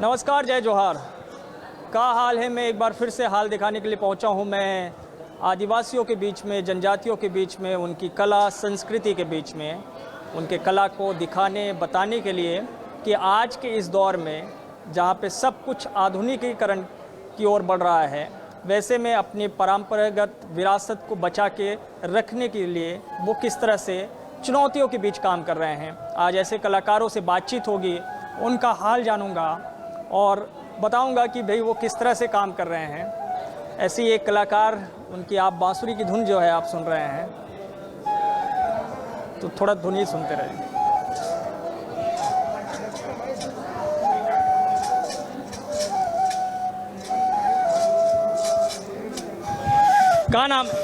नमस्कार, जय जोहार। का हाल है। मैं एक बार फिर से हाल दिखाने के लिए पहुंचा हूं। मैं आदिवासियों के बीच में, जनजातियों के बीच में, उनकी कला संस्कृति के बीच में, उनके कला को दिखाने बताने के लिए कि आज के इस दौर में जहां पे सब कुछ आधुनिकीकरण की ओर बढ़ रहा है, वैसे में अपनी परंपरागत विरासत को बचा के रखने के लिए वो किस तरह से चुनौतियों के बीच काम कर रहे हैं। आज ऐसे कलाकारों से बातचीत होगी, उनका हाल जानूंगा और बताऊंगा कि भाई वो किस तरह से काम कर रहे हैं। ऐसे ही एक कलाकार, उनकी आप बांसुरी की धुन जो है आप सुन रहे हैं, तो थोड़ा धुन ही सुनते रहे। क्या नाम है?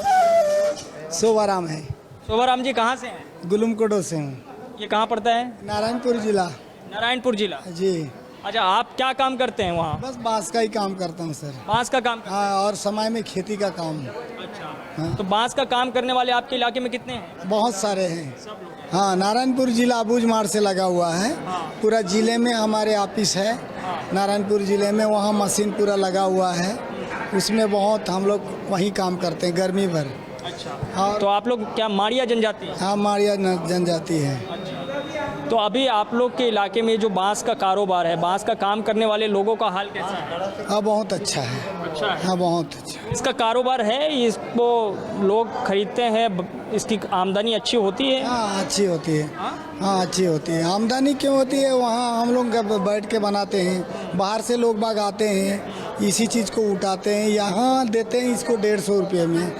शोभाराम है। शोभाराम जी कहाँ से हैं? गुलुमकोडो से हूँ। ये कहाँ पड़ता है? नारायणपुर जिला। नारायणपुर जिला जी। अच्छा, आप क्या काम करते हैं वहाँ? बस बांस का ही काम करता हूँ सर। बांस का काम? हाँ, और समय में खेती का काम। अच्छा। हाँ। तो बांस का काम करने वाले आपके इलाके में कितने हैं? बहुत सारे हैं। सब लोग हैं। हाँ, नारायणपुर जिला अबूझमाड़ से लगा हुआ है। हाँ। पूरा जिले में हमारे ऑफिस है। हाँ। नारायणपुर जिले में वहाँ मशीन पूरा लगा हुआ है। उसमें बहुत हम लोग वहीं काम करते हैं गर्मी भर। अच्छा। और तो आप लोग क्या माड़िया जनजाति हैं? हाँ, माड़िया जनजाति है। अच्छा। तो अभी आप लोग के इलाके में जो बांस का कारोबार है, बांस का काम करने वाले लोगों का हाल कैसा है? हाँ, बहुत अच्छा है। अच्छा है। हाँ, बहुत अच्छा। इसका कारोबार है, इसको लोग खरीदते हैं, इसकी आमदनी अच्छी होती है? हाँ, अच्छी होती है। हाँ? हाँ, अच्छी होती है। आमदनी क्यों होती है? वहाँ हम लोग बैठ के बनाते हैं, बाहर से लोग बाग आते हैं, इसी चीज़ को उठाते हैं, यहाँ देते हैं इसको 150 रुपये में।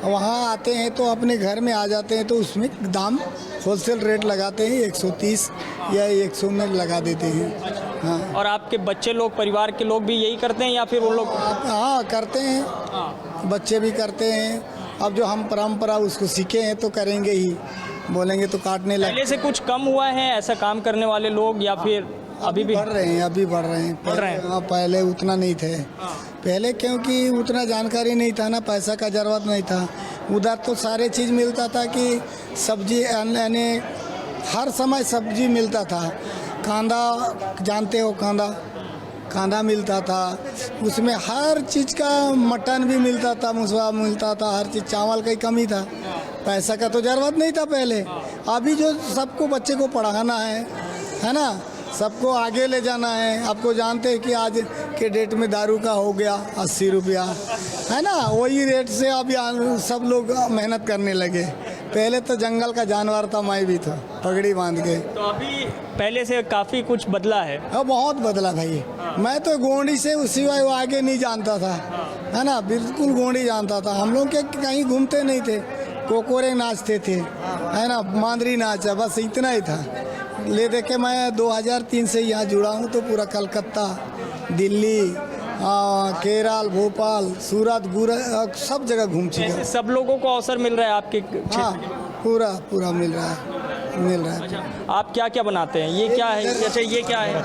वहाँ आते हैं तो अपने घर में आ जाते हैं तो उसमें दाम होलसेल रेट लगाते हैं 130 या 100 में लगा देते हैं। हाँ। और आपके बच्चे लोग, परिवार के लोग भी यही करते हैं या फिर वो लोग? हाँ, करते हैं। हाँ। बच्चे भी करते हैं। अब जो हम परंपरा उसको सीखे हैं तो करेंगे ही, बोलेंगे तो काटने लगे। पहले से कुछ कम हुआ है ऐसा काम करने वाले लोग या फिर अभी भी? बढ़ रहे हैं, अभी बढ़ रहे हैं। बढ़ रहे हैं। हाँ, पहले उतना नहीं थे। हाँ। पहले क्योंकि उतना जानकारी नहीं था ना, पैसा का ज़रूरत नहीं था। उधर तो सारे चीज़ मिलता था कि सब्जी, यानी हर समय सब्जी मिलता था। कांदा, जानते हो कांदा? कांदा मिलता था। उसमें हर चीज़ का, मटन भी मिलता था, मुसवा मिलता था, हर चीज़। चावल का ही कमी था, पैसा का तो ज़रूरत नहीं था पहले। अभी जो सबको बच्चे को पढ़ाना है ना, सबको आगे ले जाना है। आपको जानते हैं कि आज के डेट में दारू का हो गया 80 रुपया, है ना? वही रेट से अभी सब लोग मेहनत करने लगे। पहले तो जंगल का जानवर था, मैं भी था, पगड़ी बांध के। तो अभी पहले से काफ़ी कुछ बदला है? हाँ, बहुत बदला भाई। मैं तो गोंडी से उसी वो आगे नहीं जानता था, है ना? बिल्कुल गोंडी जानता था। हम लोग के कहीं घूमते नहीं थे, कोकोरे नाचते थे, है ना? मांदरी नाचा, बस इतना ही था। ले दे के मैं 2003 से यहाँ जुड़ा हूँ, तो पूरा कलकत्ता, दिल्ली, केरल, भोपाल, सूरत, सब जगह घूम चुके हैं। सब लोगों को अवसर मिल रहा है आपके क्षेत्र हाँ, में? पूरा मिल रहा है। अच्छा, आप क्या क्या बनाते हैं? ये क्या है? अच्छा, ये क्या है?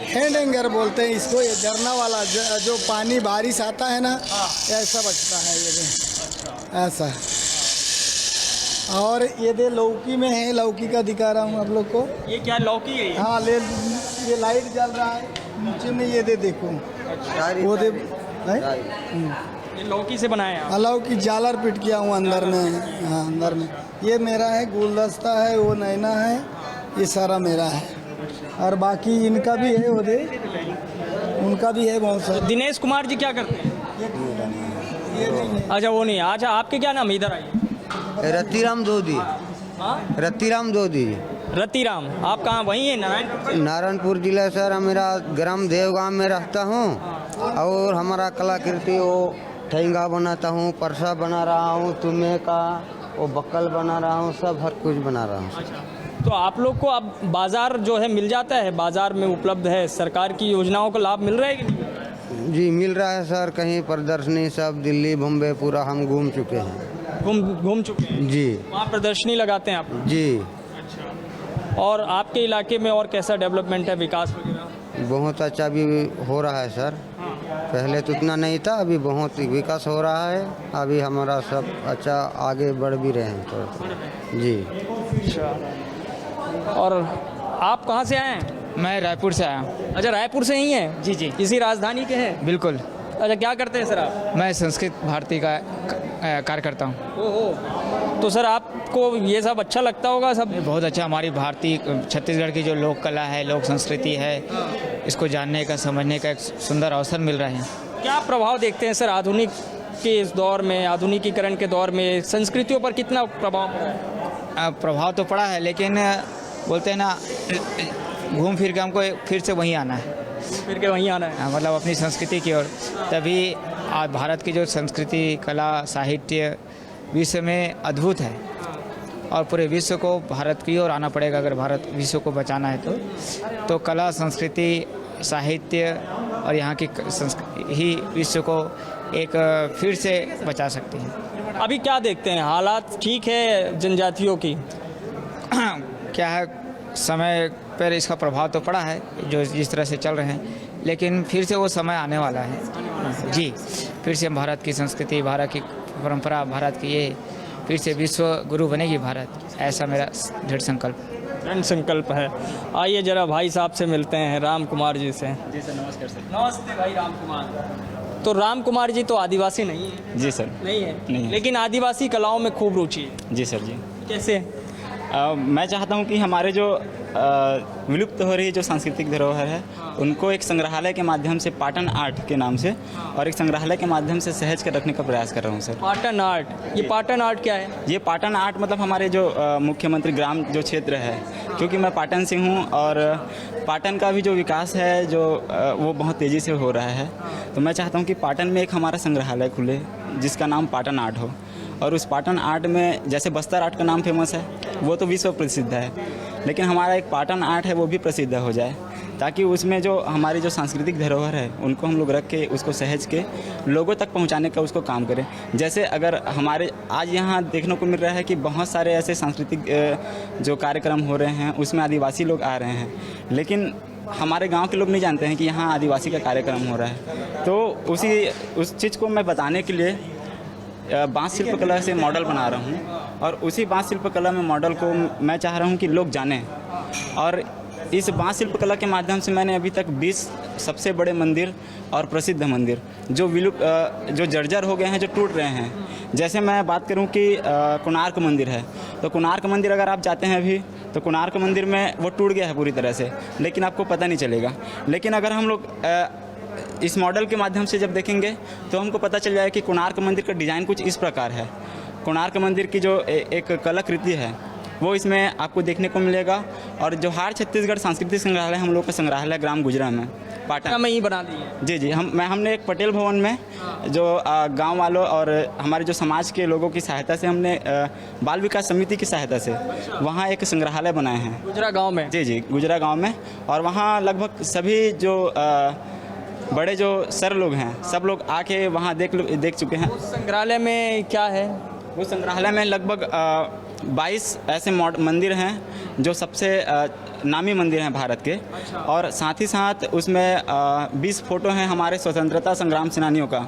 हैंड हैंगर बोलते हैं इसको। ये झरना वाला जो पानी बारिश आता है ना, ऐसा बचता है ये दे, ऐसा। और ये दे लौकी में है, लौकी का दिखा रहा हूँ आप लोग को। ये क्या लौकी है? हाँ, ये लाइट जल रहा है नीचे में, ये दे देखो। वो दे ये लौकी से बनाया है? लौकी जालर पिट किया हूँ अंदर में। हाँ, अंदर में ये मेरा है, गुलदस्ता है, वो नैना है, ये सारा मेरा है। और बाकी इनका भी है, वो दे, उनका भी है बहुत सारा। दिनेश कुमार जी क्या करते हैं? ये नहीं है। अच्छा, वो नहीं। अच्छा, आपके क्या नाम? इधर आइए। रतिराम दोदी। हाँ, रतिराम दोदी। रतिराम। आप कहाँ? वहीं है नारायणपुर? नारायणपुर जिला सर, मेरा ग्राम देवगांव में रहता हूँ। और हमारा कलाकृति वो ठेंगा बनाता हूँ, परसा बना रहा हूँ, तुम्हें का वो बक्कल बना रहा हूँ, सब हर कुछ बना रहा हूँ। अच्छा, तो आप लोग को अब बाज़ार जो है मिल जाता है, बाज़ार में उपलब्ध है, सरकार की योजनाओं का लाभ मिल रहा है कि नहीं? जी, मिल रहा है सर। कहीं प्रदर्शनी सब दिल्ली, बम्बई पूरा हम घूम चुके हैं। घूम चुके हैं? जी। वहाँ प्रदर्शनी लगाते हैं आप? जी। अच्छा। और आपके इलाके में और कैसा डेवलपमेंट है, विकास वगैरह? बहुत अच्छा भी हो रहा है सर। पहले तो उतना नहीं था, अभी बहुत विकास हो रहा है। अभी हमारा सब अच्छा आगे बढ़ भी रहे हैं जी। अच्छा। और आप कहाँ से आए हैं? मैं रायपुर से आया हूँ। अच्छा, रायपुर से ही हैं? जी जी इसी राजधानी के हैं? बिल्कुल। अच्छा, क्या करते हैं सर आप? मैं संस्कृत भारती का कार्य करता हूँ। ओहो, तो सर आपको ये सब अच्छा लगता होगा सब? ये बहुत अच्छा, हमारी भारतीय छत्तीसगढ़ की जो लोक कला है, लोक संस्कृति है, इसको जानने का, समझने का एक सुंदर अवसर मिल रहा है। क्या प्रभाव देखते हैं सर आधुनिक के इस दौर में, आधुनिकीकरण के दौर में संस्कृतियों पर कितना प्रभाव पड़ा है? प्रभाव तो पड़ा है, लेकिन बोलते हैं ना, घूम फिर के हमको फिर से वहीं आना है, फिर के वहीं आना है। मतलब अपनी संस्कृति की ओर। तभी आज भारत की जो संस्कृति, कला, साहित्य विश्व में अद्भुत है, और पूरे विश्व को भारत की ओर आना पड़ेगा अगर भारत विश्व को बचाना है तो कला, संस्कृति, साहित्य और यहाँ की संस्कृति ही विश्व को एक फिर से बचा सकती है। अभी क्या देखते हैं, हालात ठीक है जनजातियों की? क्या है, समय पर इसका प्रभाव तो पड़ा है जो जिस तरह से चल रहे हैं, लेकिन फिर से वो समय आने वाला है जी। फिर से भारत की संस्कृति, भारत की परंपरा, भारत की ये फिर से विश्व गुरु बनेगी भारत, ऐसा मेरा दृढ़ संकल्प है। आइए जरा भाई साहब से मिलते हैं, राम कुमार जी से। जी सर, नमस्कार सर। नमस्ते भाई राम कुमार। तो राम कुमार जी तो आदिवासी नहीं है? जी सर। नहीं है? नहीं है। लेकिन आदिवासी कलाओं में खूब रुचि है। जी सर जी। कैसे? मैं चाहता हूं कि हमारे जो विलुप्त हो रही जो सांस्कृतिक धरोहर है, उनको एक संग्रहालय के माध्यम से, पाटन आर्ट के नाम से, और एक संग्रहालय के माध्यम से सहेज कर रखने का प्रयास कर रहा हूं सर। पाटन आर्ट, ये पाटन आर्ट क्या है? ये पाटन आर्ट मतलब हमारे जो मुख्यमंत्री ग्राम जो क्षेत्र है, क्योंकि मैं पाटन से हूँ और पाटन का भी जो विकास है जो वो बहुत तेज़ी से हो रहा है, तो मैं चाहता हूँ कि पाटन में एक हमारा संग्रहालय खुले जिसका नाम पाटन आर्ट हो, और उस पाटन आर्ट में जैसे बस्तर आर्ट का नाम फेमस है, वो तो विश्व प्रसिद्ध है, लेकिन हमारा एक पाटन आर्ट है वो भी प्रसिद्ध हो जाए, ताकि उसमें जो हमारी जो सांस्कृतिक धरोहर है उनको हम लोग रख के, उसको सहेज के लोगों तक पहुंचाने का उसको काम करें। जैसे अगर हमारे आज यहाँ देखने को मिल रहा है कि बहुत सारे ऐसे सांस्कृतिक जो कार्यक्रम हो रहे हैं उसमें आदिवासी लोग आ रहे हैं, लेकिन हमारे गांव के लोग नहीं जानते हैं कि यहाँ आदिवासी का कार्यक्रम हो रहा है। तो उस चीज़ को मैं बताने के लिए बांस शिल्पकला से मॉडल बना रहा हूँ, और उसी बांस शिल्पकला में मॉडल को मैं चाह रहा हूँ कि लोग जानें। और इस बांस शिल्पकला के माध्यम से मैंने अभी तक 20 सबसे बड़े मंदिर और प्रसिद्ध मंदिर जो जो जर्जर हो गए हैं, जो टूट रहे हैं, जैसे मैं बात करूं कि कोणार्क मंदिर है, तो कोणार्क मंदिर अगर आप जाते हैं अभी, तो कोणार्क मंदिर में वो टूट गया है पूरी तरह से, लेकिन आपको पता नहीं चलेगा। लेकिन अगर हम लोग इस मॉडल के माध्यम से जब देखेंगे तो हमको पता चल जाएगा कि कोणार्क मंदिर का डिज़ाइन कुछ इस प्रकार है। कोणार्क मंदिर की जो एक कलाकृति है वो इसमें आपको देखने को मिलेगा। और जो हार छत्तीसगढ़ सांस्कृतिक संग्रहालय, हम लोग का संग्रहालय ग्राम गुजरा में, पाटन में ही बना दी है। जी जी, हमने एक पटेल भवन में जो गांव वालों और हमारे जो समाज के लोगों की सहायता से, हमने बाल विकास समिति की सहायता से वहाँ एक संग्रहालय बनाए हैं गुजरा गांव में। जी जी, गुजरा गांव में। और वहाँ लगभग सभी जो बड़े जो सर लोग हैं, सब लोग आके वहाँ देख चुके हैं। उस संग्रहालय में क्या है? उस संग्रहालय में लगभग 22 ऐसे मंदिर हैं जो सबसे नामी मंदिर हैं भारत के। और साथ ही साथ उसमें 20 फोटो हैं हमारे स्वतंत्रता संग्राम सेनानियों का।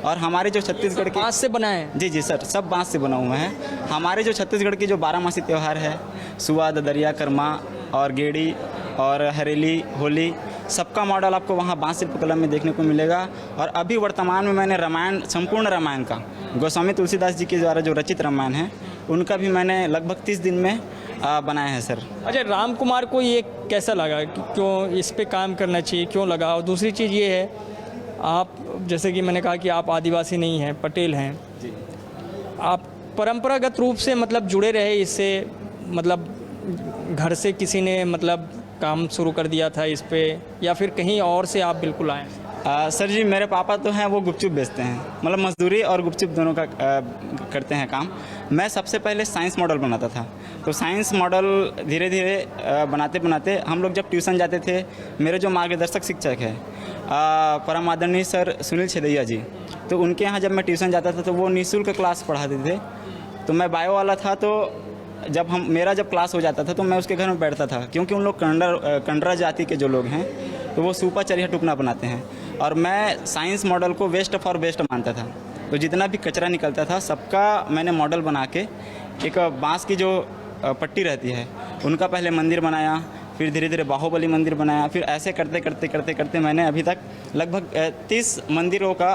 और हमारे जो छत्तीसगढ़ के बांस से बना है? जी जी सर, सब बांस से बना हुआ है। हमारे जो छत्तीसगढ़ की जो 12 मासी त्यौहार है, सुआ, ददरिया, कर्मा और गेड़ी और हरेली, होली, सबका मॉडल आपको वहाँ बांस शिल्पकला में देखने को मिलेगा। और अभी वर्तमान में मैंने रामायण, संपूर्ण रामायण का, गोस्वामी तुलसीदास जी के द्वारा जो रचित रामायण है, उनका भी मैंने लगभग 30 दिन में बनाया है सर। अच्छा, राम कुमार को ये कैसा लगा कि क्यों इस पे काम करना चाहिए, क्यों लगा? और दूसरी चीज़ ये है, आप जैसे कि मैंने कहा कि आप आदिवासी नहीं हैं, पटेल हैं जी। आप परंपरागत रूप से मतलब जुड़े रहे इससे, मतलब घर से किसी ने मतलब काम शुरू कर दिया था इस पे, या फिर कहीं और से आप बिल्कुल आए? सर जी, मेरे पापा तो हैं वो गुपचुप बेचते हैं, मतलब मजदूरी और गुपचुप दोनों का करते हैं काम। मैं सबसे पहले साइंस मॉडल बनाता था, तो साइंस मॉडल धीरे धीरे बनाते बनाते हम लोग जब ट्यूशन जाते थे, मेरे जो मार्गदर्शक शिक्षक है परम आदरणीय सर सुनील छेदैया जी, तो उनके यहाँ जब मैं ट्यूशन जाता था तो वो निःशुल्क क्लास पढ़ाते थे। तो मैं बायो वाला था, तो जब मेरा क्लास हो जाता था तो मैं उसके घर में बैठता था, क्योंकि उन लोग कंडरा जाति के जो लोग हैं तो वो सूपा चरिया टुकना बनाते हैं, और मैं साइंस मॉडल को वेस्ट फॉर बेस्ट मानता था। तो जितना भी कचरा निकलता था सबका मैंने मॉडल बना के, एक बांस की जो पट्टी रहती है उनका पहले मंदिर बनाया, फिर धीरे धीरे बाहुबली मंदिर बनाया, फिर ऐसे करते करते करते करते मैंने अभी तक लगभग 30 मंदिरों का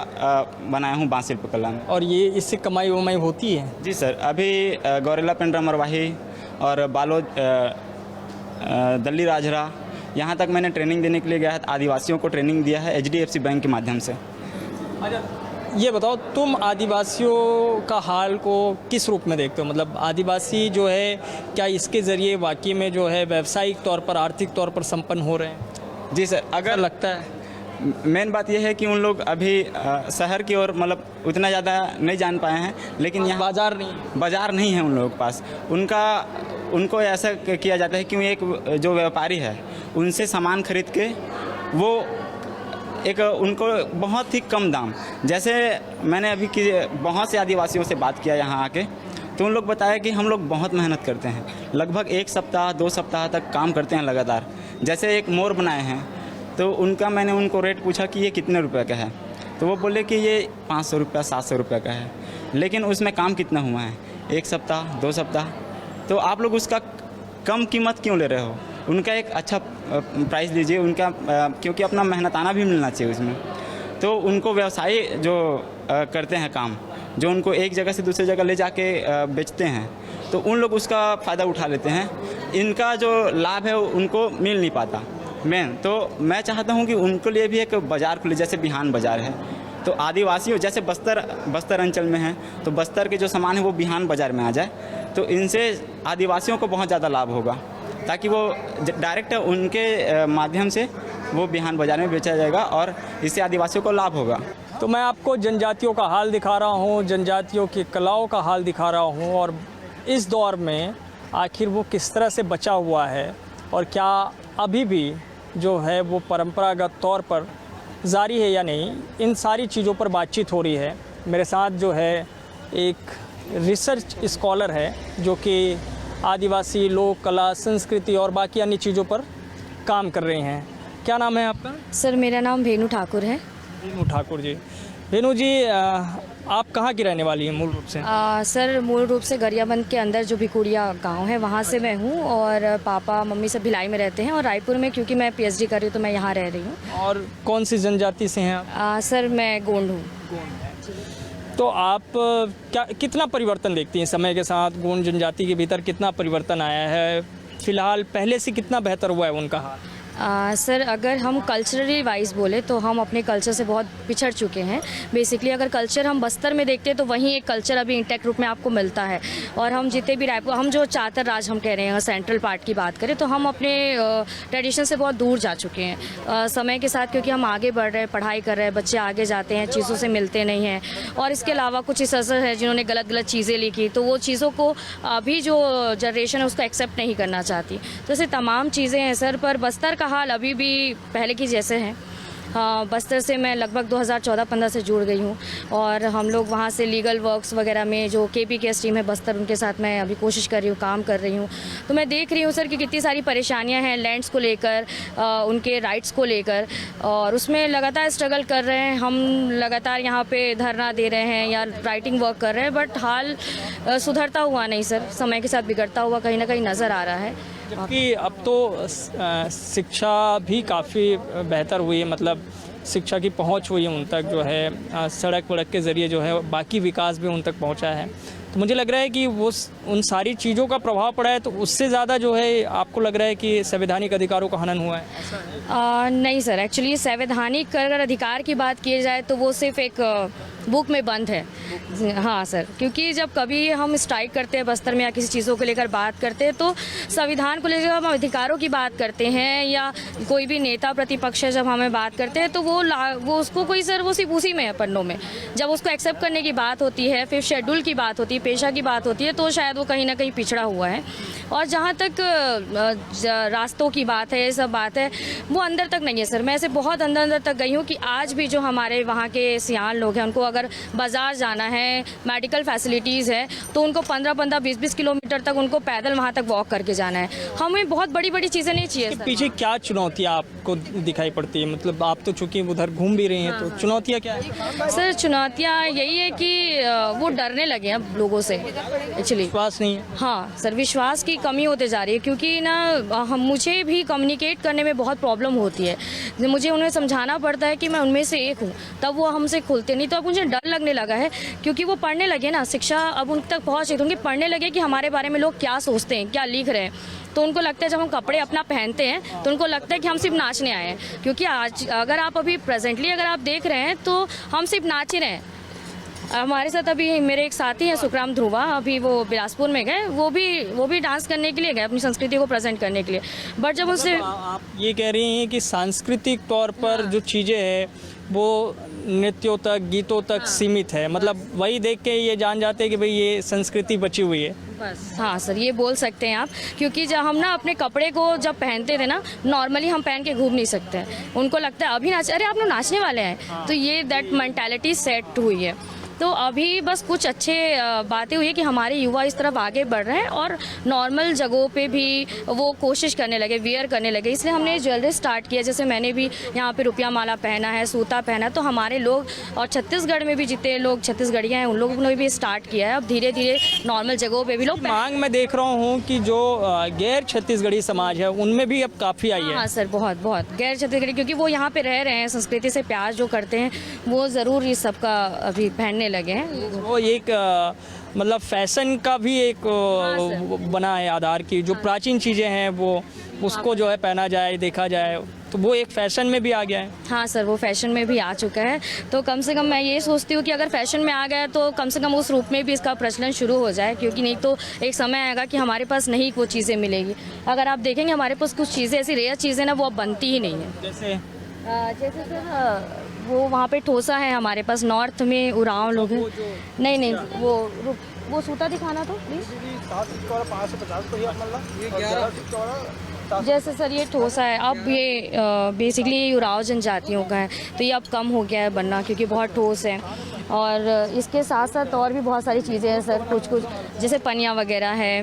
बनाया हूँ बाँस शिल्प कला में। और ये इससे कमाई वमाई होती है? जी सर, अभी गौरेला पेंड्रा मरवाही और बालोद दल्ली राजरा यहाँ तक मैंने ट्रेनिंग देने के लिए गया है, आदिवासियों को ट्रेनिंग दिया है HDFC बैंक के माध्यम से। अच्छा, ये बताओ तुम आदिवासियों का हाल को किस रूप में देखते हो? मतलब आदिवासी जो है क्या इसके ज़रिए वाकई में जो है व्यावसायिक तौर पर, आर्थिक तौर पर संपन्न हो रहे हैं? जी सर, अगर लगता है मेन बात यह है कि उन लोग अभी शहर की ओर मतलब उतना ज़्यादा नहीं जान पाए हैं, लेकिन यहाँ बाज़ार नहीं है उन लोगों के पास। उनको ऐसा किया जाता है कि एक जो व्यापारी है उनसे सामान खरीद के वो एक उनको बहुत ही कम दाम, जैसे मैंने अभी बहुत से आदिवासियों से बात किया यहाँ आके, तो उन लोग बताया कि हम लोग बहुत मेहनत करते हैं, लगभग 1 सप्ताह 2 सप्ताह तक काम करते हैं लगातार। जैसे एक मोर बनाए हैं तो उनका मैंने उनको रेट पूछा कि ये कितने रुपए का है, तो वो बोले कि ये 500 रुपया 700 रुपये का है, लेकिन उसमें काम कितना हुआ है 1 सप्ताह 2 सप्ताह, तो आप लोग उसका कम कीमत क्यों ले रहे हो? उनका एक अच्छा प्राइस दीजिए उनका, क्योंकि अपना मेहनताना भी मिलना चाहिए उसमें। तो उनको व्यवसायी जो करते हैं काम, जो उनको एक जगह से दूसरी जगह ले जाके बेचते हैं, तो उन लोग उसका फ़ायदा उठा लेते हैं। इनका जो लाभ है उनको मिल नहीं पाता मेन। तो मैं चाहता हूँ कि उनको लिए भी एक बाज़ार खुले, जैसे बिहान बाज़ार है, तो आदिवासियों जैसे बस्तर अंचल में है, तो बस्तर के जो सामान है वो बिहान बाज़ार में आ जाए, तो इनसे आदिवासियों को बहुत ज़्यादा लाभ होगा, ताकि वो डायरेक्ट उनके माध्यम से वो बिहान बाज़ार में बेचा जाएगा और इससे आदिवासियों को लाभ होगा। तो मैं आपको जनजातियों का हाल दिखा रहा हूँ, जनजातियों की कलाओं का हाल दिखा रहा हूँ, और इस दौर में आखिर वो किस तरह से बचा हुआ है और क्या अभी भी जो है वो परंपरागत तौर पर जारी है या नहीं, इन सारी चीज़ों पर बातचीत हो रही है। मेरे साथ जो है एक रिसर्च स्कॉलर है जो कि आदिवासी लोक कला, संस्कृति और बाकी अन्य चीज़ों पर काम कर रही हैं। क्या नाम है आपका? सर मेरा नाम भेनू ठाकुर है। भेनू ठाकुर जी। भेनू जी, आप कहाँ की रहने वाली हैं मूल रूप से? सर मूल रूप से गरियाबंद के अंदर जो भिकुड़िया गांव है वहाँ से मैं हूँ, और पापा मम्मी सब भिलाई में रहते हैं, और रायपुर में क्योंकि मैं PhD कर रही हूँ तो मैं यहाँ रह रही हूँ। और कौन सी जनजाति से हैं आप? सर मैं गोंड हूँ। तो आप कितना परिवर्तन देखती हैं समय के साथ? गोंड जनजाति के भीतर कितना परिवर्तन आया है फिलहाल? पहले से कितना बेहतर हुआ है उनका हाल? सर अगर हम कल्चरली वाइज बोले तो हम अपने कल्चर से बहुत पिछड़ चुके हैं। बेसिकली अगर कल्चर हम बस्तर में देखते हैं तो वहीं एक कल्चर अभी इंटैक्ट रूप में आपको मिलता है, और हम जितने भी रायपुर, हम जो चातर राज हम कह रहे हैं, सेंट्रल पार्ट की बात करें तो हम अपने ट्रेडिशन से बहुत दूर जा चुके हैं समय के साथ, क्योंकि हम आगे बढ़ रहे हैं, पढ़ाई कर रहे हैं, बच्चे आगे जाते हैं, चीज़ों से मिलते नहीं हैं, और इसके अलावा कुछ इस असर है जिन्होंने गलत चीज़ें लिखी, तो वो चीज़ों को अभी जो जनरेशन है उसको एक्सेप्ट नहीं करना चाहती। तो ऐसे तमाम चीज़ें हैं सर, पर बस्तर का हाल अभी भी पहले की जैसे हैं। बस्तर से मैं लगभग 2014-15 से जुड़ गई हूँ, और हम लोग वहाँ से लीगल वर्क्स वगैरह में जो KPKS टीम है बस्तर, उनके साथ मैं अभी कोशिश कर रही हूँ, काम कर रही हूँ। तो मैं देख रही हूँ सर कि कितनी सारी परेशानियाँ हैं लैंड्स को लेकर, उनके राइट्स को लेकर, और उसमें लगातार स्ट्रगल कर रहे हैं। हम लगातार यहाँ पे धरना दे रहे हैं या राइटिंग वर्क कर रहे हैं, बट हाल सुधरता हुआ नहीं सर, समय के साथ बिगड़ता हुआ कहीं ना कहीं नज़र आ रहा है। जबकि अब तो शिक्षा भी काफ़ी बेहतर हुई है, मतलब शिक्षा की पहुंच हुई है उन तक, जो है सड़क वड़क के ज़रिए जो है बाकी विकास भी उन तक पहुंचा है। तो मुझे लग रहा है कि वो उन सारी चीज़ों का प्रभाव पड़ा है, तो उससे ज़्यादा जो है आपको लग रहा है कि संवैधानिक अधिकारों का हनन हुआ है, ऐसा है? नहीं सर, एक्चुअली संवैधानिक अगर अधिकार की बात की जाए तो वो सिर्फ एक बुक में बंद है। हाँ सर, क्योंकि जब कभी हम स्ट्राइक करते हैं बस्तर में या किसी चीज़ों को लेकर बात करते हैं तो संविधान को लेकर हम अधिकारों की बात करते हैं, या कोई भी नेता प्रतिपक्ष जब हमें बात करते हैं तो वो उसको कोई सर वो सिर्फ उसी में है पन्नों में। जब उसको एक्सेप्ट करने की बात होती है, फिर शेड्यूल की बात होती है, पेशा की बात होती है, तो शायद वो कहीं ना कहीं पिछड़ा हुआ है। और जहाँ तक रास्तों की बात है, ये सब बात है, वो अंदर तक नहीं है सर। मैं ऐसे बहुत अंदर तक गई हूँ कि आज भी जो हमारे वहाँ के सियान लोग हैं उनको अगर बाज़ार जाना है, मेडिकल फैसिलिटीज़ है, तो उनको 15-15, 20-20 किलोमीटर तक उनको पैदल वहाँ तक वॉक करके जाना है। हमें बहुत बड़ी चीज़ें नहीं चाहिए सर। पीछे क्या चुनौतियाँ आपको दिखाई पड़ती है? मतलब आप तो चूंकि उधर घूम भी रही हैं, तो चुनौतियाँ क्या है? सर चुनौतियाँ यही है कि वो डरने लगे हैं अब लोगों से एक्चुअली। विश्वास नहीं है? हाँ सर, विश्वास की कमी होते जा रही है, क्योंकि ना मुझे भी कम्युनिकेट करने में बहुत प्रॉब्लम होती है। मुझे उन्हें समझाना पड़ता है कि मैं उनमें से एक हूँ, तब वो हमसे खुलते नहीं। तो अब मुझे डर लगने लगा है, क्योंकि वो पढ़ने लगे ना, शिक्षा अब उन तक पहुँच रही, तो उनके पढ़ने लगे कि हमारे बारे में लोग क्या सोचते हैं, क्या लिख रहे हैं। तो उनको लगता है जब हम कपड़े अपना पहनते हैं तो उनको लगता है कि हम सिर्फ नाचने आए हैं, क्योंकि आज अगर आप अभी प्रेजेंटली अगर आप देख रहे हैं तो हम सिर्फ नाच ही रहे हैं। हमारे साथ अभी मेरे एक साथी हैं सुखराम ध्रुवा, अभी वो बिलासपुर में गए, वो भी डांस करने के लिए गए, अपनी संस्कृति को प्रेजेंट करने के लिए। बट जब उससे आप ये कह रही हैं कि सांस्कृतिक तौर पर जो चीज़ें हैं वो नृत्यों तक, गीतों तक सीमित है, मतलब वही देख के ये जान जाते हैं कि भाई ये संस्कृति बची हुई है। बस हाँ सर, ये बोल सकते हैं आप, क्योंकि जब हम ना अपने कपड़े को जब पहनते थे ना, नॉर्मली हम पहन के घूम नहीं सकते। उनको लगता है अभी नाच, अरे आप लोग नाचने वाले हैं, तो ये दैट मेंटालिटी सेट हुई है। तो अभी बस कुछ अच्छे बातें हुई है कि हमारे युवा इस तरफ आगे बढ़ रहे हैं और नॉर्मल जगहों पे भी वो कोशिश करने लगे, वियर करने लगे। इसलिए हमने ज्वेलरी स्टार्ट किया, जैसे मैंने भी यहाँ पे रुपया माला पहना है, सूता पहना है, तो हमारे लोग और छत्तीसगढ़ में भी जितने लोग छत्तीसगढ़ियाँ हैं उन लोगों ने भी स्टार्ट किया है। अब धीरे धीरे नॉर्मल जगहों पर भी लोग मांग मैं देख रहा हूँ कि जो गैर छत्तीसगढ़ी समाज है उनमें भी अब काफ़ी आई है। हाँ सर, बहुत गैर छत्तीसगढ़ी, क्योंकि वो यहाँ पे रह रहे हैं, संस्कृति से प्यार जो करते हैं वो ज़रूर इस सब का अभी पहनने लगे हैं। वो एक मतलब फैशन का भी एक बना है आधार की, जो प्राचीन चीज़ें हैं वो उसको जो है पहना जाए, देखा जाए, तो वो एक फैशन में भी आ गया है। हाँ सर, वो फैशन में भी आ चुका है। तो कम से कम मैं ये सोचती हूँ कि अगर फैशन में आ गया तो कम से कम उस रूप में भी इसका प्रचलन शुरू हो जाए, क्योंकि नहीं तो एक समय आएगा कि हमारे पास नहीं वो चीज़ें मिलेगी। अगर आप देखेंगे हमारे पास कुछ चीज़ें ऐसी रेयर चीज़ें ना, वो अब बनती ही नहीं है। जैसे सर वो वहाँ पे ठोसा है हमारे पास, नॉर्थ में उरांव लोग हैं। नहीं वो सूता दिखाना तो प्लीज़। जैसे सर ये ठोसा है, अब ये बेसिकली उरांव जनजातियों का है, तो ये अब कम हो गया है बनना, क्योंकि बहुत ठोस है। और इसके साथ साथ और भी बहुत सारी चीज़ें हैं सर, कुछ जैसे पनिया वगैरह है,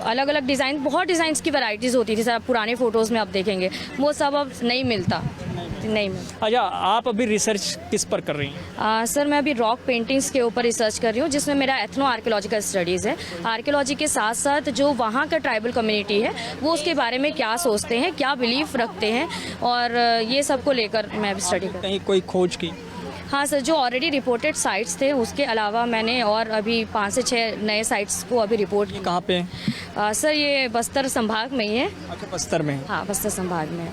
अलग अलग डिज़ाइन, बहुत डिज़ाइंस की वैरायटीज़ होती थी सर। पुराने फ़ोटोज़ में आप देखेंगे वो सब अब नहीं मिलता। अच्छा, आप अभी रिसर्च किस पर कर रही हैं? सर मैं अभी रॉक पेंटिंग्स के ऊपर रिसर्च कर रही हूँ, जिसमें मेरा एथनो आर्कियोलॉजिकल स्टडीज़ है। आर्कियोलॉजी के साथ साथ जो वहाँ का ट्राइबल कम्युनिटी है वो उसके बारे में क्या सोचते हैं, क्या बिलीफ रखते हैं, और ये सब को लेकर मैं अभी स्टडी कर। कहीं कोई खोज की? हाँ सर, जो ऑलरेडी रिपोर्टेड साइट्स थे उसके अलावा मैंने और अभी 5 से 6 नए साइट्स को अभी रिपोर्ट किया। कहाँ पे? सर ये बस्तर संभाग में ही है। अच्छा, बस्तर में? हाँ, बस्तर संभाग में।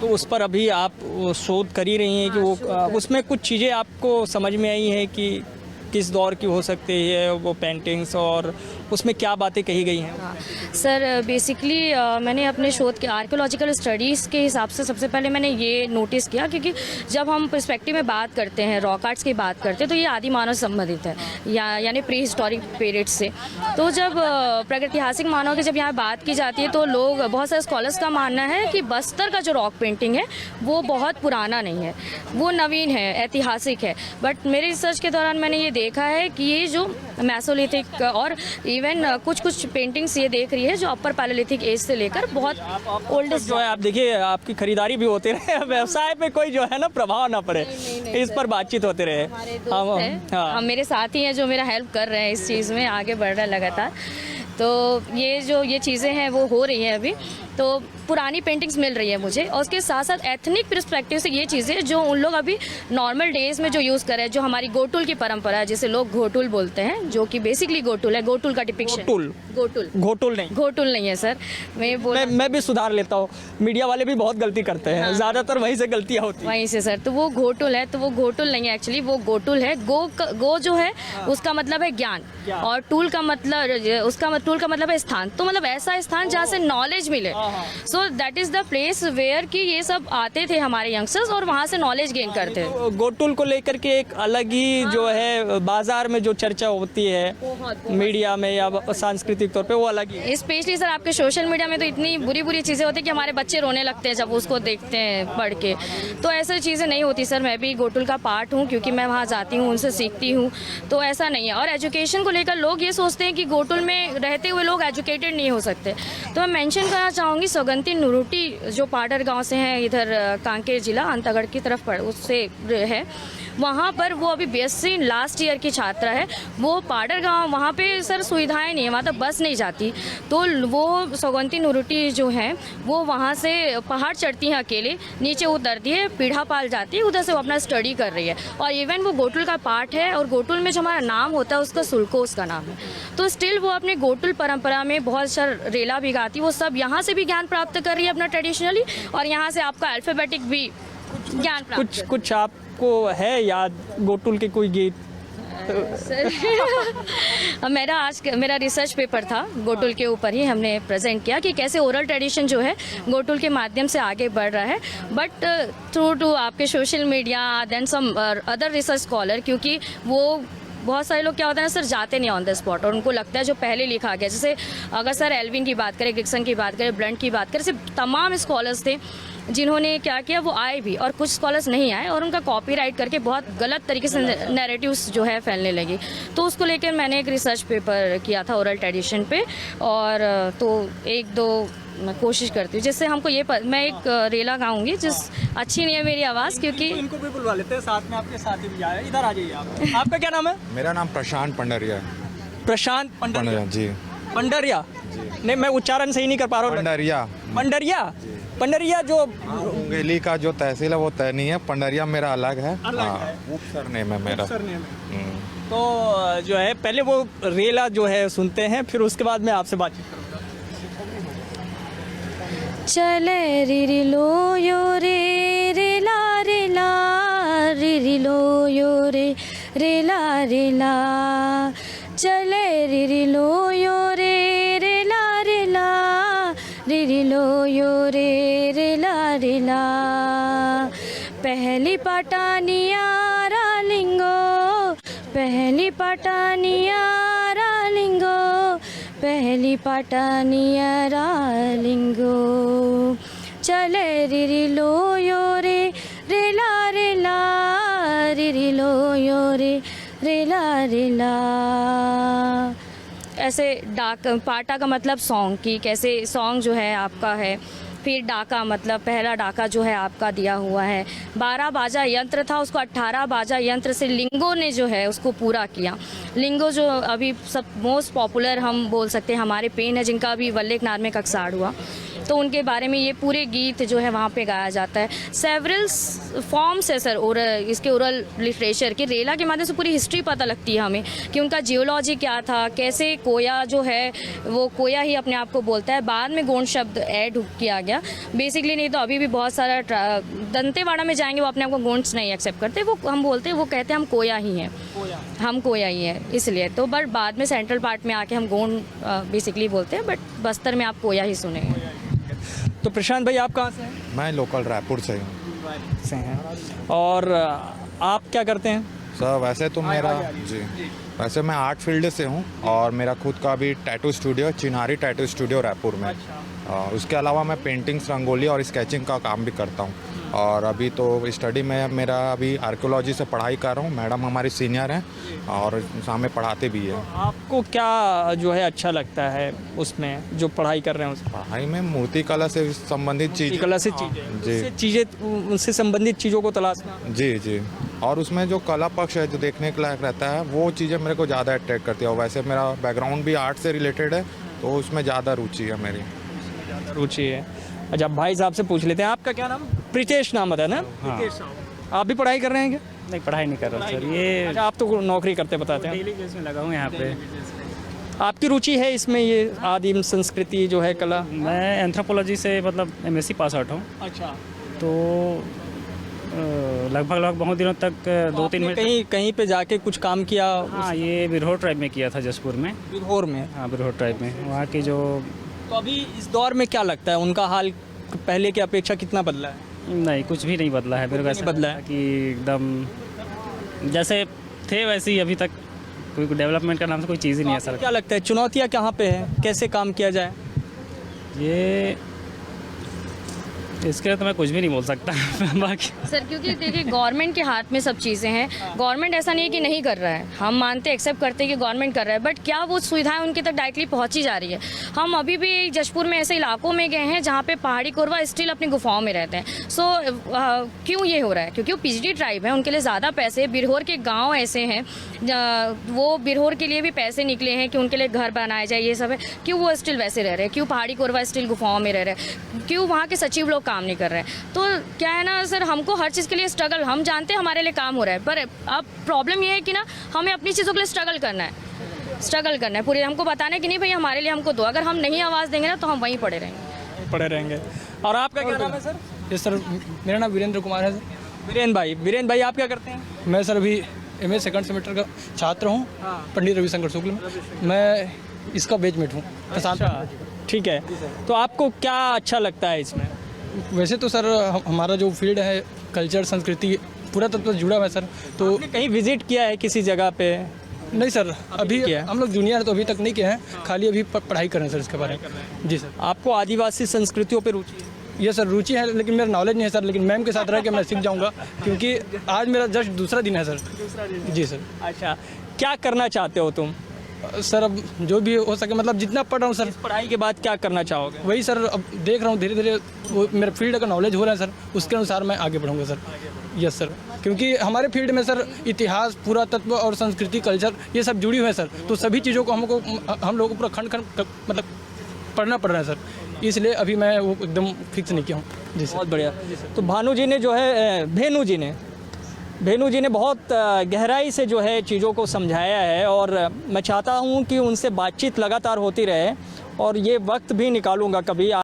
तो उस पर अभी आप शोध कर ही रही हैं कि वो उसमें कुछ चीज़ें आपको समझ में आई हैं कि किस दौर की हो सकती है वो पेंटिंग्स, और उसमें क्या बातें कही गई हैं? हाँ सर, बेसिकली मैंने अपने शोध के आर्कियोलॉजिकल स्टडीज़ के हिसाब से सबसे पहले मैंने ये नोटिस किया, क्योंकि जब हम पर्सपेक्टिव में बात करते हैं, रॉक आर्ट्स की बात करते हैं, तो ये आदि मानव संबंधित है, यानी प्री हिस्टोरिक पीरियड से। तो जब प्रागैतिहासिक मानव की जब यहाँ बात की जाती है तो लोग, बहुत सारे स्कॉलर्स का मानना है कि बस्तर का जो रॉक पेंटिंग है वो बहुत पुराना नहीं है, वो नवीन है, ऐतिहासिक है। बट मेरे रिसर्च के दौरान मैंने ये देखा है कि ये जो मेसोलिथिक और इवन कुछ पेंटिंग्स ये देख रही है जो अपर पैलेलिथिक एज से लेकर बहुत ओल्डेस्ट जो है, आप देखिए आपकी खरीदारी भी होते रहे, व्यवसाय पे कोई जो है ना प्रभाव ना पड़े, इस पर बातचीत होते रहे। हम मेरे साथी हैं जो मेरा हेल्प कर रहे हैं इस चीज़ में, आगे बढ़ रहा है लगातार। तो ये चीज़ें हैं वो हो रही हैं अभी, तो पुरानी पेंटिंग्स मिल रही है मुझे, और उसके साथ साथ एथनिक पर्सपेक्टिव से ये चीज़ें जो उन लोग अभी नॉर्मल डेज में जो यूज़ कर रहे हैं, जो हमारी गोटुल की परंपरा है, जिसे लोग घोटुल बोलते हैं, जो कि बेसिकली गोटुल है, गोटुल का डिपिक्शन। घोटुल नहीं है सर, मैं भी सुधार लेता हूँ, मीडिया वाले भी बहुत गलती करते हैं। हाँ। ज़्यादातर वहीं से गलतियाँ होती हैं। वहीं से सर, तो वो घोटुल है, तो वो घोटुल नहीं है एक्चुअली, वो गोटुल है। गो जो है उसका मतलब है ज्ञान, और टूल का मतलब है स्थान, तो मतलब ऐसा स्थान जहाँ से नॉलेज मिले। So that is the place where कि ये सब आते थे हमारे यंगस्टर्स और वहाँ से नॉलेज गेन करते थे। तो गोटुल को लेकर के एक अलग ही जो है बाजार में जो चर्चा होती है मीडिया में या सांस्कृतिक तौर पे, वो अलग ही है। स्पेशली सर आपके सोशल मीडिया में तो इतनी बुरी बुरी चीज़ें होती हैं कि हमारे बच्चे रोने लगते हैं जब उसको देखते हैं पढ़ के। तो ऐसी चीज़ें नहीं होती सर। मैं भी गोटुल का पार्ट हूँ क्योंकि मैं वहाँ जाती हूँ, उनसे सीखती हूँ। तो ऐसा नहीं है। और एजुकेशन को लेकर लोग ये सोचते हैं कि गोटुल में रहते हुए लोग एजुकेटेड नहीं हो सकते। तो मैं मेंशन करना चाहूँगी सौगंती नुरुटी जो पाडर गांव से हैं, इधर कांकेर जिला अंतागढ़ की तरफ उससे है, वहाँ पर वो अभी बीएससी लास्ट ईयर की छात्रा है। वो पाडर गांव, वहाँ पे सर सुविधाएं नहीं है, वहाँ तक बस नहीं जाती। तो वो सौगंती नुरुटी जो है वो वहाँ से पहाड़ चढ़ती हैं अकेले, नीचे उतरती है, पीढ़ा पाल जाती है, उधर से वो अपना स्टडी कर रही है। और इवन वो गोटुल का पार्ट है और गोटुल में जो हमारा नाम होता है उसका सुल्कोस का नाम है। तो स्टिल वो अपने गोटुल परंपरा में बहुत सारा रेला भी गाती, वो सब यहाँ से भी ज्ञान प्राप्त कर रही है अपना ट्रेडिशनली, और यहाँ से आपका अल्फ़ाबेटिक भी ज्ञान प्राप्त कुछ आपको है याद गोटुल के कोई गीत? सर मेरा रिसर्च पेपर था गोटुल के ऊपर ही, हमने प्रेजेंट किया कि कैसे ओरल ट्रेडिशन जो है गोटुल के माध्यम से आगे बढ़ रहा है। बट थ्रू टू आपके social media then some other research scholar, क्योंकि वो बहुत सारे लोग क्या होता है ना सर, जाते नहीं ऑन द स्पॉट और उनको लगता है जो पहले लिखा गया। जैसे अगर सर एल्विन की बात करें, डिक्सन की बात करें, ब्लंट की बात करें, सिर्फ तमाम स्कॉलर्स थे जिन्होंने क्या किया, वो आए भी और कुछ स्कॉलर्स नहीं आए और उनका कॉपीराइट करके बहुत गलत तरीके से नैरेटिव्स जो है फैलने लगी। तो उसको लेकर मैंने एक रिसर्च पेपर किया था ओरल ट्रेडिशन पे। और तो एक दो मैं कोशिश करती हूँ जिससे हमको ये मैं एक रेला गाऊंगी जिस अच्छी नहीं है मेरी आवाज़, क्योंकि इनको भी बुलवा लेते हैं साथ में, आपके साथी भी आए, इधर आ जाइए आप। आपका क्या नाम है? मेरा नाम प्रशांत पंडरिया है। प्रशांत पंडरिया जी। पंडरिया? नहीं, मैं उच्चारण सही नहीं कर पा रहा हूँ। पंडरिया। पंडरिया? पंडरिया जो मुंगेली का जो तहसील है वो तय नहीं है, पंडरिया मेरा अलग है। उप सरनेम है मेरा। तो जो है पहले वो रेला जो है सुनते हैं, फिर उसके बाद मैं आपसे बातचीत करूँगा। चले रिरी लो यो रे रेला रेला, रिरी लो यो रे रेला रेला, चले रिरी लो यो रे रेला रेला, रिरी लो यो रे रेला रेला। पहली पटानिया रालिंगो, पहली पटानिया रालिंगो, पहली पटानिया रालिंगो, चले रिरी लो यो रे रेला रेला, रिरी लो यो रे रेला रेला। ऐसे डाक पाटा का मतलब सॉन्ग की, कैसे सॉन्ग जो है आपका है। फिर डाका मतलब पहला डाका जो है आपका दिया हुआ है। 12 बाजा यंत्र था, उसको 18 बाजा यंत्र से लिंगो ने जो है उसको पूरा किया। लिंगो जो अभी सब मोस्ट पॉपुलर हम बोल सकते हैं हमारे पेन है, जिनका अभी वल्लेकनार में कक्साड़ हुआ, तो उनके बारे में ये पूरे गीत जो है वहाँ पे गाया जाता है। सेवरल फॉर्म्स है सर इसके ओरल लिटरेचर के। रेला के माध्यम से पूरी हिस्ट्री पता लगती है हमें कि उनका जियोलॉजी क्या था, कैसे कोया जो है वो कोया ही अपने आप को बोलता है, बाद में गोंड शब्द ऐड किया गया बेसिकली। नहीं तो अभी भी बहुत सारा दंतेवाड़ा में जाएंगे वो अपने आप को गोंड्स नहीं एक्सेप्ट करते, वो हम बोलते हैं, वो कहते हैं हम कोया ही हैं, हम कोया ही हैं इसलिए। तो बट बाद में सेंट्रल पार्ट में आके हम गोंड बेसिकली बोलते हैं, बट बस्तर में आप कोया ही सुनेंगे। तो प्रशांत भाई आप कहाँ से हैं? मैं लोकल रायपुर से हूँ। से हैं। और आप क्या करते हैं? सर वैसे तो मेरा जी वैसे मैं आर्ट फील्ड से हूँ और मेरा खुद का भी टैटू स्टूडियो, चिन्हारी टैटू स्टूडियो रायपुर में। उसके अलावा मैं पेंटिंग्स, रंगोली और स्केचिंग का काम भी करता हूँ। और अभी तो स्टडी में मेरा अभी आर्कियोलॉजी से पढ़ाई कर रहा हूँ। मैडम हमारी सीनियर हैं और सामने पढ़ाते भी हैं। आपको क्या जो है अच्छा लगता है उसमें जो पढ़ाई कर रहे हैं? उसमें पढ़ाई में मूर्ति कला से संबंधित चीज़, कला से चीज़ें उससे संबंधित चीज़ों को तलाशना। जी जी। और उसमें जो कला पक्ष है जो देखने के लायक रहता है वो चीज़ें मेरे को ज़्यादा अट्रैक्ट करती है। और वैसे मेरा बैकग्राउंड भी आर्ट से रिलेटेड है तो उसमें ज़्यादा रुचि है मेरी। रुचि है। अच्छा भाई साहब से पूछ लेते हैं, आपका क्या नाम? प्रीतेश नाम है ना? हाँ। आप भी पढ़ाई कर रहे हैं क्या? नहीं, पढ़ाई नहीं कर रहा सर। ये अच्छा, आप तो नौकरी करते बताते हैं। डेली बेस में लगा हूँ यहाँ पे। आपकी रुचि है इसमें, ये आदिम संस्कृति जो है कला? मैं एंथ्रोपोलॉजी से मतलब MSc पास आउट हूँ। अच्छा। तो लगभग बहुत दिनों तक 2-3 महीने कहीं पे जाके कुछ काम किया? हाँ, ये बिरहोर ट्राइब में किया था, जसपुर में। बिरहोर में? हाँ, बिरहोर ट्राइब में। वहाँ की जो तो अभी इस दौर में क्या लगता है उनका हाल पहले की अपेक्षा कितना बदला है? नहीं, कुछ भी नहीं बदला है मेरे को ऐसा बदला है? लगता कि एकदम जैसे थे वैसे ही अभी तक कोई डेवलपमेंट का नाम से कोई चीज़ ही नहीं है सर। क्या लगता है चुनौतियाँ कहाँ पे है, कैसे काम किया जाए? ये इसके लिए तो मैं कुछ भी नहीं बोल सकता बाकी सर क्योंकि देखिए गवर्नमेंट के हाथ में सब चीज़ें हैं। गवर्नमेंट ऐसा नहीं है कि नहीं कर रहा है, हम मानते एक्सेप्ट करते हैं कि गवर्नमेंट कर रहा है, बट क्या वो सुविधाएं उनके तक डायरेक्टली पहुंची जा रही है? हम अभी भी जशपुर में ऐसे इलाकों में गए हैं जहाँ पे पहाड़ी कोरवा स्टिल अपनी गुफाओं में रहते हैं। सो क्यों ये हो रहा है? क्योंकि वो पिछड़ी ट्राइब है, उनके लिए ज़्यादा पैसे, बिरहोर के गाँव ऐसे हैं वो बिरहोर के लिए भी पैसे निकले हैं कि उनके लिए घर बनाया जाए, ये सब है। क्यों वो स्टिल वैसे रह रहे हैं? क्यों पहाड़ी कोरवा स्टिल गुफाओं में रह रहे हैं? क्यों वहाँ के सचिव लोग काम नहीं कर रहे हैं? तो क्या है ना सर, हमको हर चीज़ के लिए स्ट्रगल, हम जानते हैं हमारे लिए काम हो रहा है, पर अब प्रॉब्लम ये है कि ना हमें अपनी चीज़ों के लिए स्ट्रगल करना है पूरे, हमको बताना है कि नहीं भाई हमारे लिए हमको दो। अगर हम नहीं आवाज़ देंगे ना तो हम वहीं पड़े रहेंगे। और आपका क्या नाम है सर? यस सर, मेरा नाम वीरेंद्र कुमार है सर। वीरेंद्र भाई आप क्या करते हैं? मैं सर अभी MA सेकंड सेमेस्टर का छात्र हूँ पंडित रविशंकर शुक्ल में। मैं इसका बैचमेट हूँ प्रशांत। ठीक है, तो आपको क्या अच्छा लगता है इसमें? वैसे तो सर हमारा जो फील्ड है कल्चर संस्कृति पूरा तत्व जुड़ा हुआ है सर। तो आपने कहीं विजिट किया है किसी जगह पे? नहीं सर, अभी किया है? हम लोग जूनियर तो अभी तक नहीं किए हैं, खाली अभी पढ़ाई कर रहे हैं सर इसके बारे में। जी सर। आपको आदिवासी संस्कृतियों पे रुचि है? ये सर रुचि है, लेकिन मेरा नॉलेज नहीं है सर, लेकिन मैम के साथ रह के मैं सीख जाऊँगा, क्योंकि आज मेरा जस्ट दूसरा दिन है सर। जी सर। अच्छा, क्या करना चाहते हो तुम? सर अब जो भी हो सके, मतलब जितना पढ़ रहा हूँ सर। पढ़ाई के बाद क्या करना चाहोगे? वही सर, अब देख रहा हूँ धीरे धीरे वो मेरे फील्ड का नॉलेज हो रहा है सर, उसके अनुसार मैं आगे बढ़ूँगा सर। यस सर, क्योंकि हमारे फील्ड में सर इतिहास, पुरातत्व और संस्कृति, कल्चर ये सब जुड़ी हुई है सर। तो सभी चीज़ों को हम लोगों को पूरा खंड मतलब पढ़ना पड़ रहा है सर, इसलिए अभी मैं वो एकदम फिक्स नहीं किया हूँ। जी सर। बहुत बढ़िया। तो भानु जी ने जो है भेनु जी ने बहुत गहराई से जो है चीज़ों को समझाया है, और मैं चाहता हूँ कि उनसे बातचीत लगातार होती रहे, और ये वक्त भी निकालूंगा कभी